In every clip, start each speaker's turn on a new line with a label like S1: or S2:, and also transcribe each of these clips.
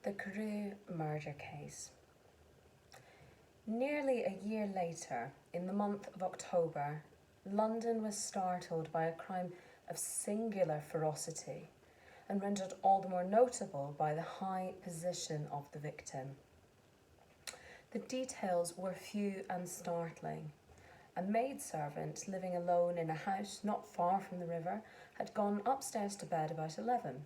S1: The Carew murder case. Nearly a year later, in the month of October, London was startled by a crime of singular ferocity and rendered all the more notable by the high position of the victim. The details were few and startling. A maidservant living alone in a house not far from the river had gone upstairs to bed about 11.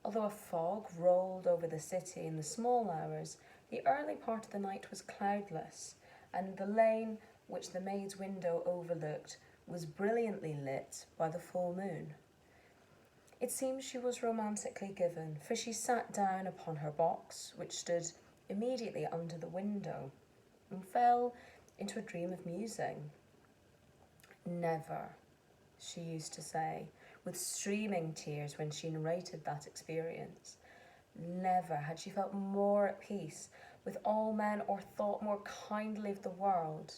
S1: Although a fog rolled over the city in the small hours, the early part of the night was cloudless, and the lane which the maid's window overlooked was brilliantly lit by the full moon. It seems she was romantically given, for she sat down upon her box, which stood immediately under the window, and fell into a dream of musing. Never, she used to say, with streaming tears when she narrated that experience. Never had she felt more at peace with all men or thought more kindly of the world.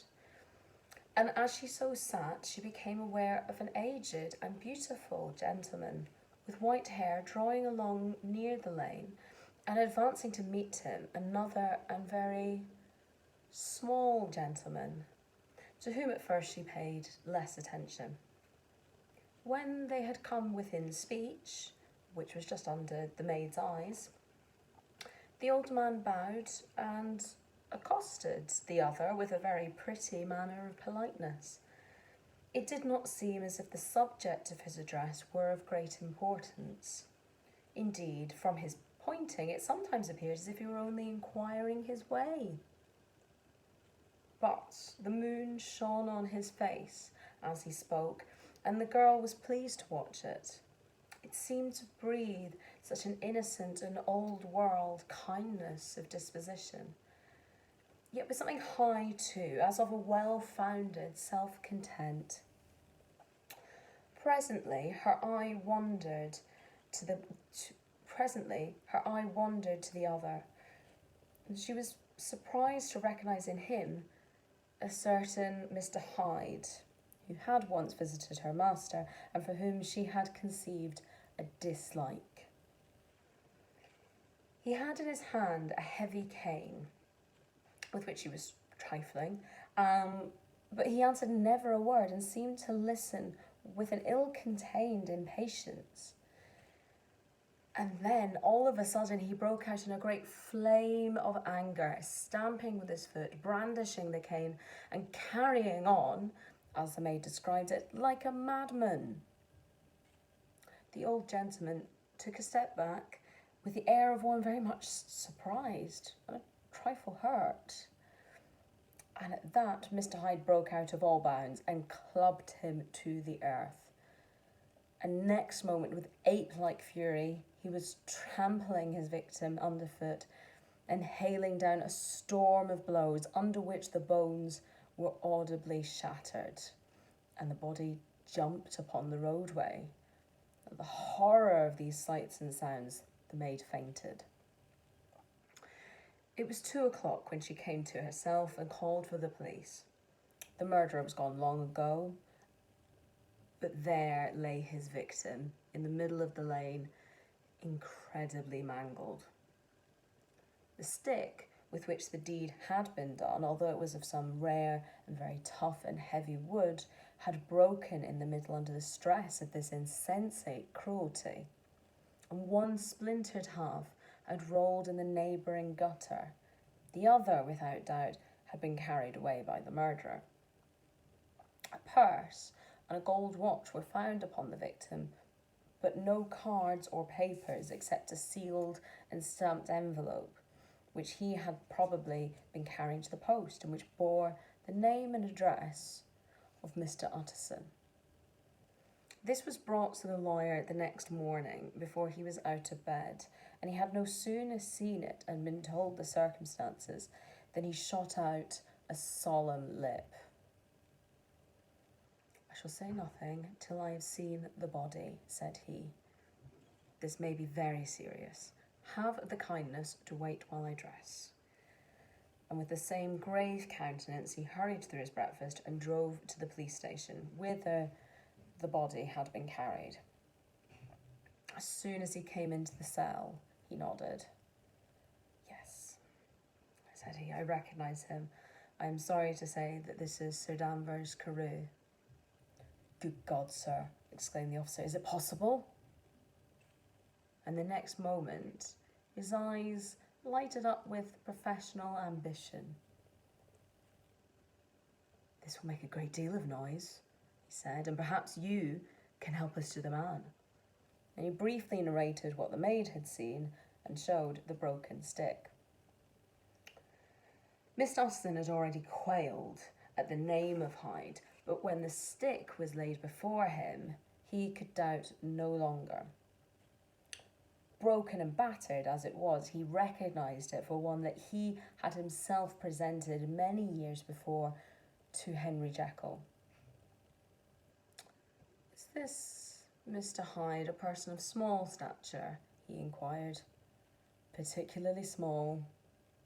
S1: And as she so sat, she became aware of an aged and beautiful gentleman with white hair drawing along near the lane, and advancing to meet him, another and very small gentleman, to whom at first she paid less attention. When they had come within speech, which was just under the maid's eyes, the old man bowed and accosted the other with a very pretty manner of politeness. It did not seem as if the subject of his address were of great importance. Indeed, from his pointing, it sometimes appeared as if he were only inquiring his way. But the moon shone on his face as he spoke, and the girl was pleased to watch it. It seemed to breathe such an innocent and old-world kindness of disposition, yet with something high too, as of a well-founded self-content. Presently her eye wandered to the other, and she was surprised to recognise in him a certain Mr. Hyde, who had once visited her master and for whom she had conceived a dislike. He had in his hand a heavy cane, with which he was trifling, but he answered never a word and seemed to listen with an ill-contained impatience. And then, all of a sudden, he broke out in a great flame of anger, stamping with his foot, brandishing the cane, and carrying on, as the maid described it, like a madman. The old gentleman took a step back, with the air of one very much surprised and a trifle hurt. And at that, Mr. Hyde broke out of all bounds and clubbed him to the earth. And next moment, with ape-like fury, he was trampling his victim underfoot and hailing down a storm of blows under which the bones were audibly shattered, and the body jumped upon the roadway. At the horror of these sights and sounds, the maid fainted. It was 2:00 when she came to herself and called for the police. The murderer was gone long ago, but there lay his victim in the middle of the lane, incredibly mangled. The stick with which the deed had been done, although it was of some rare and very tough and heavy wood, had broken in the middle under the stress of this insensate cruelty, and one splintered half had rolled in the neighbouring gutter. The other, without doubt, had been carried away by the murderer. A purse and a gold watch were found upon the victim, but no cards or papers except a sealed and stamped envelope, which he had probably been carrying to the post, and which bore the name and address of Mr. Utterson. This was brought to the lawyer the next morning before he was out of bed, and he had no sooner seen it and been told the circumstances than he shot out a solemn lip. "I shall say nothing till I have seen the body," said he. "This may be very serious. Have the kindness to wait while I dress." And with the same grave countenance, he hurried through his breakfast and drove to the police station, whither the body had been carried. As soon as he came into the cell, he nodded. said he. "I recognise him. I am sorry to say that this is Sir Danvers Carew." "Good God, sir," exclaimed the officer. "Is it possible?" And the next moment, his eyes lighted up with professional ambition. "This will make a great deal of noise," he said, "and perhaps you can help us to the man." And he briefly narrated what the maid had seen and showed the broken stick. Mr. Utterson had already quailed at the name of Hyde, but when the stick was laid before him, he could doubt no longer. Broken and battered as it was, he recognised it for one that he had himself presented many years before to Henry Jekyll. "Is this Mr. Hyde a person of small stature?" he inquired. "Particularly small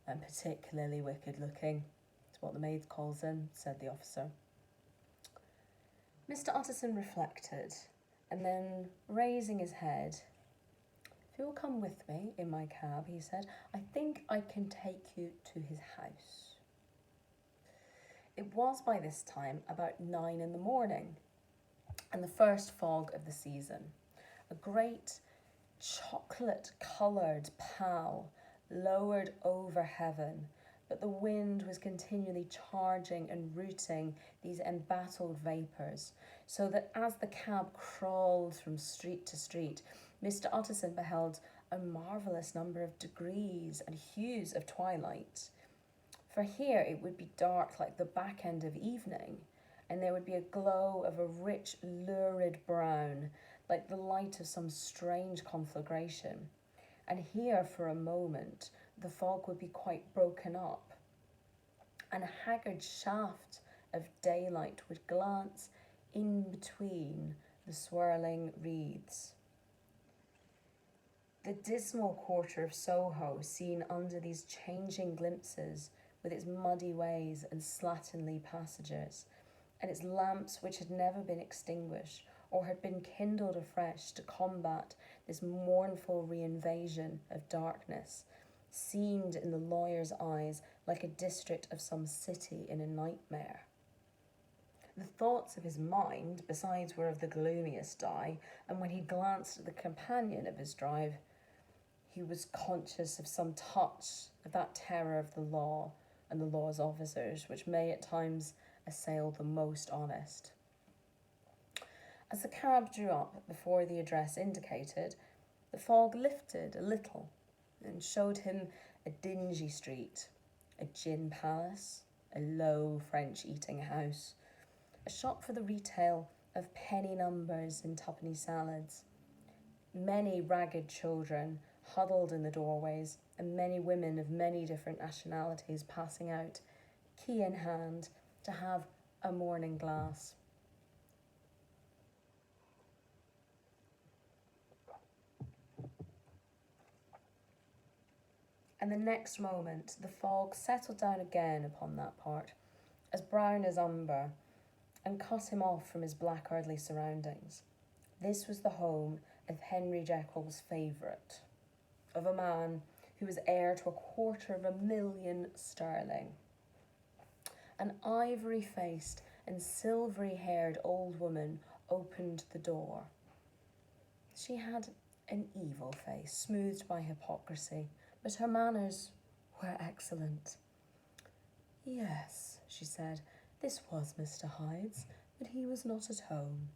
S1: and particularly wicked-looking. It's what the maid calls him," said the officer. Mr. Utterson reflected, and then, raising his head, "If you will come with me in my cab," he said, "I think I can take you to his house." It was by this time about 9 in the morning, and the first fog of the season. A great chocolate-coloured pall lowered over heaven, but the wind was continually charging and rooting these embattled vapours, so that as the cab crawled from street to street, Mr. Utterson beheld a marvellous number of degrees and hues of twilight. For here it would be dark like the back end of evening, and there would be a glow of a rich, lurid brown, like the light of some strange conflagration. And here, for a moment, the fog would be quite broken up, and a haggard shaft of daylight would glance in between the swirling wreaths. The dismal quarter of Soho, seen under these changing glimpses, with its muddy ways and slatternly passages, and its lamps which had never been extinguished or had been kindled afresh to combat this mournful reinvasion of darkness, seemed in the lawyer's eyes like a district of some city in a nightmare. The thoughts of his mind, besides, were of the gloomiest dye, and when he glanced at the companion of his drive, he was conscious of some touch of that terror of the law and the law's officers which may at times assail the most honest. As the cab drew up before the address indicated, the fog lifted a little and showed him a dingy street, a gin palace, a low French eating house, a shop for the retail of penny numbers and twopenny salads, many ragged children huddled in the doorways, and many women of many different nationalities passing out, key in hand, to have a morning glass. And the next moment, the fog settled down again upon that part, as brown as umber, and cut him off from his black earthly surroundings. This was the home of Henry Jekyll's favourite, of a man who was heir to 250,000 sterling. An ivory-faced and silvery-haired old woman opened the door. She had an evil face, smoothed by hypocrisy, but her manners were excellent. "Yes," she said, "this was Mr. Hyde's, but he was not at home.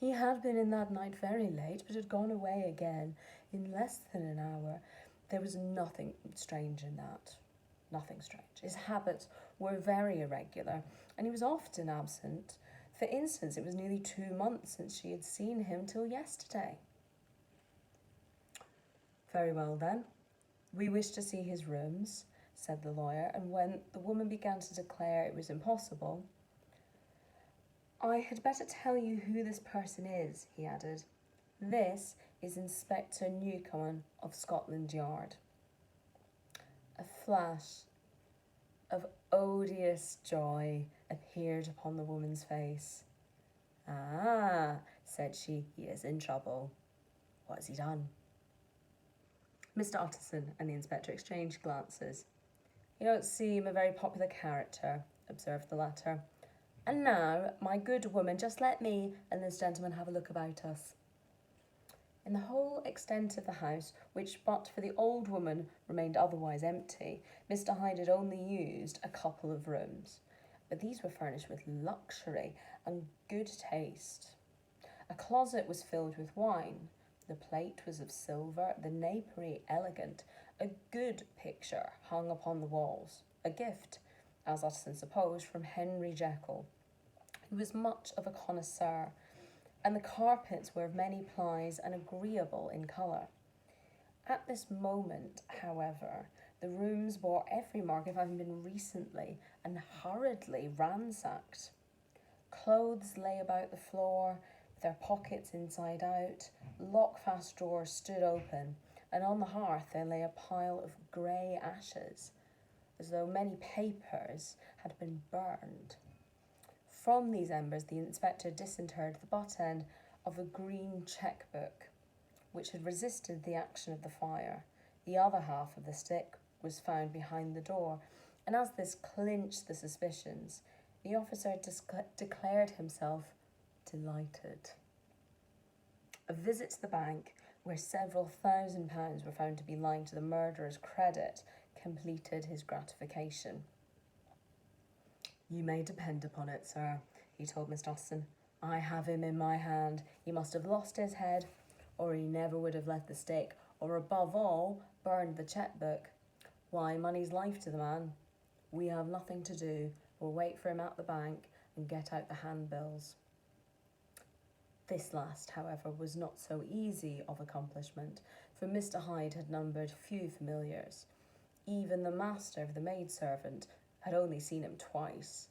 S1: He had been in that night very late, but had gone away again in less than an hour. There was nothing strange in that. Nothing strange. His habits were very irregular, and he was often absent. For instance, it was nearly 2 months since she had seen him till yesterday." "Very well, then. We wish to see his rooms," said the lawyer, and when the woman began to declare it was impossible, "I had better tell you who this person is," he added. "This is Inspector Newcomen of Scotland Yard." A flash of odious joy appeared upon the woman's face. "Ah," said she, "he is in trouble. What has he done?" Mr. Utterson and the inspector exchanged glances. You don't seem a very popular character, observed the latter. And now, my good woman, just let me and this gentleman have a look about us. In the whole extent of the house, which but for the old woman remained otherwise empty, Mr. Hyde had only used a couple of rooms, but these were furnished with luxury and good taste. A closet was filled with wine, the plate was of silver, the napery elegant, a good picture hung upon the walls, a gift, as Utterson supposed, from Henry Jekyll, who was much of a connoisseur, and the carpets were of many plies and agreeable in colour. At this moment, however, the rooms bore every mark of having been recently and hurriedly ransacked. Clothes lay about the floor, with their pockets inside out, lock-fast drawers stood open, and on the hearth there lay a pile of grey ashes, as though many papers had been burned. From these embers the inspector disinterred the butt end of a green cheque-book, which had resisted the action of the fire. The other half of the stick was found behind the door, and as this clinched the suspicions, the officer declared himself delighted. A visit to the bank, where several £1,000s were found to be lying to the murderer's credit, completed his gratification. You may depend upon it, sir, he told Miss Dawson. I have him in my hand. He must have lost his head, or he never would have left the stake, or above all, burned the cheque-book. Why, money's life to the man. We have nothing to do. We'll wait for him at the bank and get out the handbills. This last, however, was not so easy of accomplishment, for Mr. Hyde had numbered few familiars. Even the master of the maidservant had only seen him twice.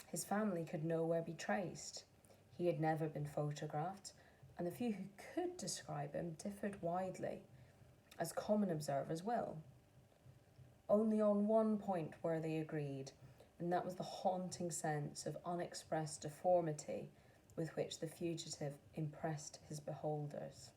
S1: His family could nowhere be traced. He had never been photographed, and the few who could describe him differed widely, as common observers will. Only on one point were they agreed, and that was the haunting sense of unexpressed deformity with which the fugitive impressed his beholders.